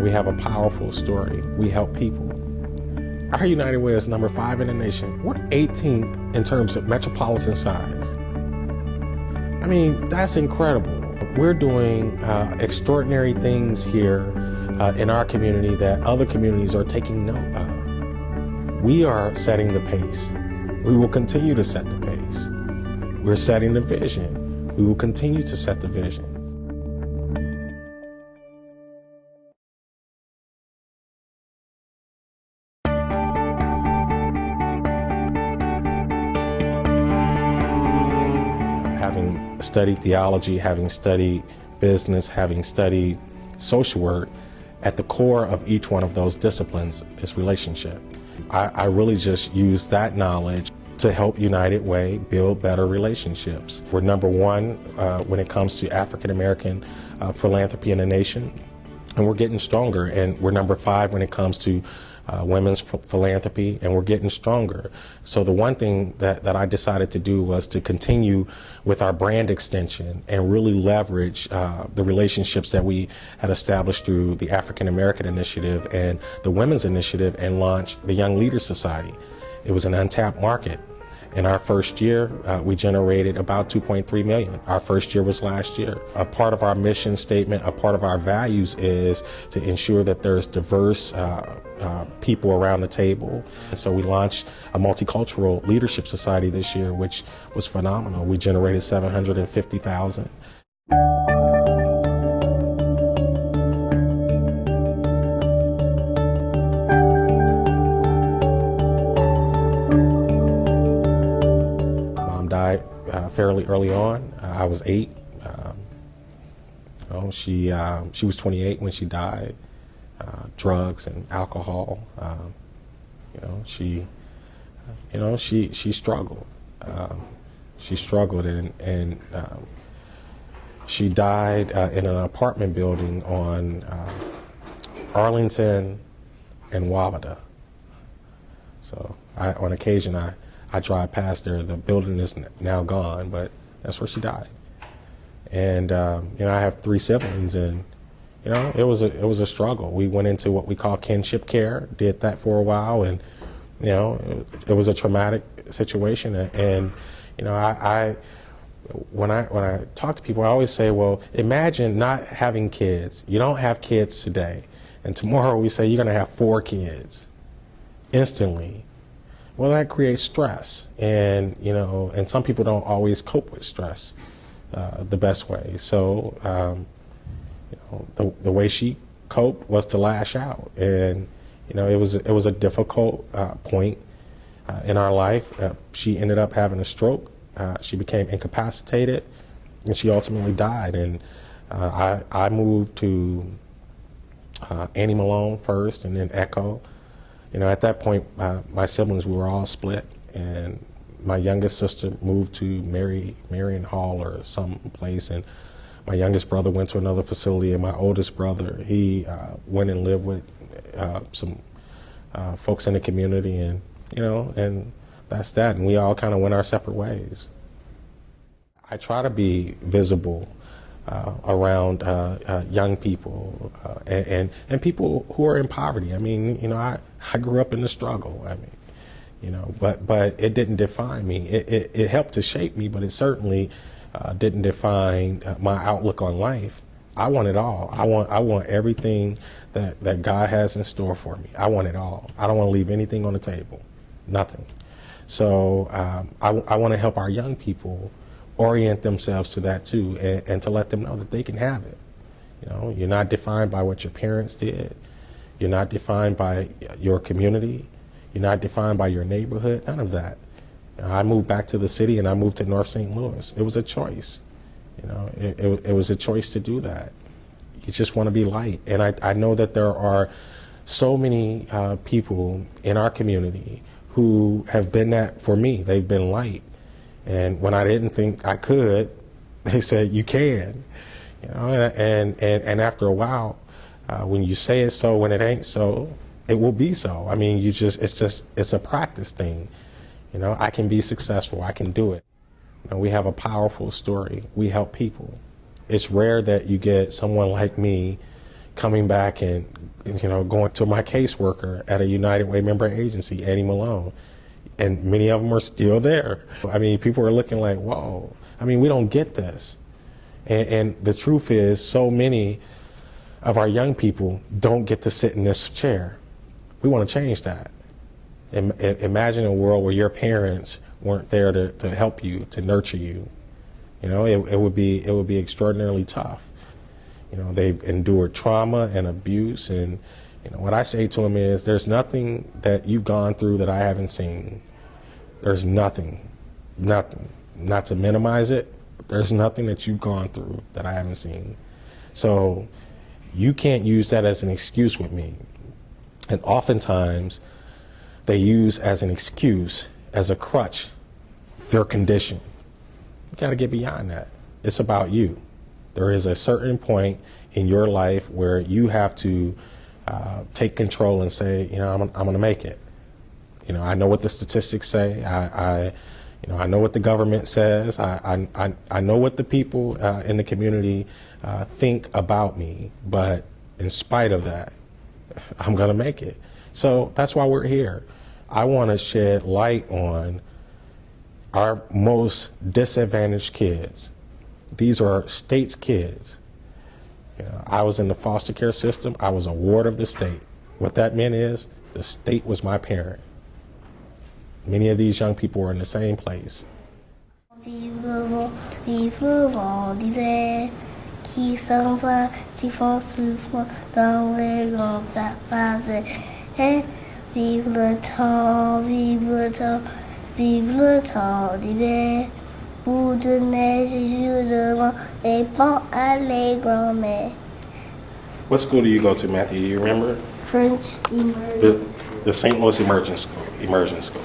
We have a powerful story. We help people. Our United Way is number 5 in the nation. We're 18th in terms of metropolitan size. I mean, that's incredible. We're doing extraordinary things here in our community that other communities are taking note of. We are setting the pace. We will continue to set the pace. We're setting the vision. We will continue to set the vision. Having studied theology, having studied business, having studied social work, at the core of each one of those disciplines is relationship. I really just use that knowledge to help United Way build better relationships. We're number 1 when it comes to African American philanthropy in the nation, and we're getting stronger. And we're number 5 when it comes to women's philanthropy, and we're getting stronger. So the one thing that I decided to do was to continue with our brand extension and really leverage the relationships that we had established through the African American Initiative and the Women's Initiative, and launch the Young Leaders Society. It was an untapped market. In our first year, we generated about $2.3 million. Our first year was last year. A part of our mission statement, a part of our values is to ensure that there's diverse people around the table. And so we launched a multicultural leadership society this year, which was phenomenal. We generated $750,000. Died fairly early on. I was 8. She was 28 when she died. Drugs and alcohol. She struggled. She struggled, and she died in an apartment building on Arlington and Wabata. So on occasion I drive past there. The building is now gone, but that's where she died. And I have 3 siblings, and it was a struggle. We went into what we call kinship care, did that for a while, and it was a traumatic situation. And when I talk to people, I always say, well, imagine not having kids. You don't have kids today, and tomorrow we say you're going to have 4 kids instantly. Well, that creates stress, and and some people don't always cope with stress the best way. So, the way she coped was to lash out, and it was a difficult point in our life. She ended up having a stroke. She became incapacitated, and she ultimately died. And I moved to Annie Malone first, and then Echo. At that point, my siblings, we were all split, and my youngest sister moved to Marion Hall or some place, and my youngest brother went to another facility, and my oldest brother, he went and lived with some folks in the community, and and that's that, and we all kind of went our separate ways. I try to be visible around young people and people who are in poverty. I mean, I grew up in the struggle. I mean, but it didn't define me. It helped to shape me, but it certainly didn't define my outlook on life. I want it all. I want everything that God has in store for me. I want it all. I don't want to leave anything on the table, nothing. So I want to help our young people orient themselves to that too, and to let them know that they can have it. You're not defined by what your parents did. You're not defined by your community. You're not defined by your neighborhood, none of that. I moved back to the city, and I moved to North St. Louis. It was a choice. It was a choice to do that. You just want to be light. And I know that there are so many people in our community who have been that for me. They've been light. And when I didn't think I could, they said, you can. And after a while, when you say it's so, when it ain't so, it will be so. I mean, it's a practice thing. I can be successful. I can do it. We have a powerful story. We help people. It's rare that you get someone like me coming back and going to my caseworker at a United Way member agency, Eddie Malone, and many of them are still there. I mean, people are looking like, whoa, I mean, we don't get this. And the truth is, so many of our young people don't get to sit in this chair. We want to change that. Imagine a world where your parents weren't there to help you, to nurture you. It would be extraordinarily tough. They've endured trauma and abuse, and what I say to them is, there's nothing that you've gone through that I haven't seen. There's nothing. Not to minimize it, but there's nothing that you've gone through that I haven't seen. So you can't use that as an excuse with me. And oftentimes they use as an excuse, as a crutch, their condition. You got to get beyond that. It's about you. There is a certain point in your life where you have to take control and say, I'm going to make it. I know what the statistics say. I know what the government says. I know what the people in the community think about me. But in spite of that, I'm going to make it. So that's why we're here. I want to shed light on our most disadvantaged kids. These are state's kids. I was in the foster care system. I was a ward of the state. What that meant is the state was my parent. Many of these young people were in the same place. Vivre qui s'en va, qui font souffrir dans les grands sapins. Vive le temps, vive le temps, vive le temps d'hiver. Bout de neige, jour de vent, et bon à les grands-mères. What school do you go to, Matthew? Do you remember? French immersion. The St. Louis Immersion School.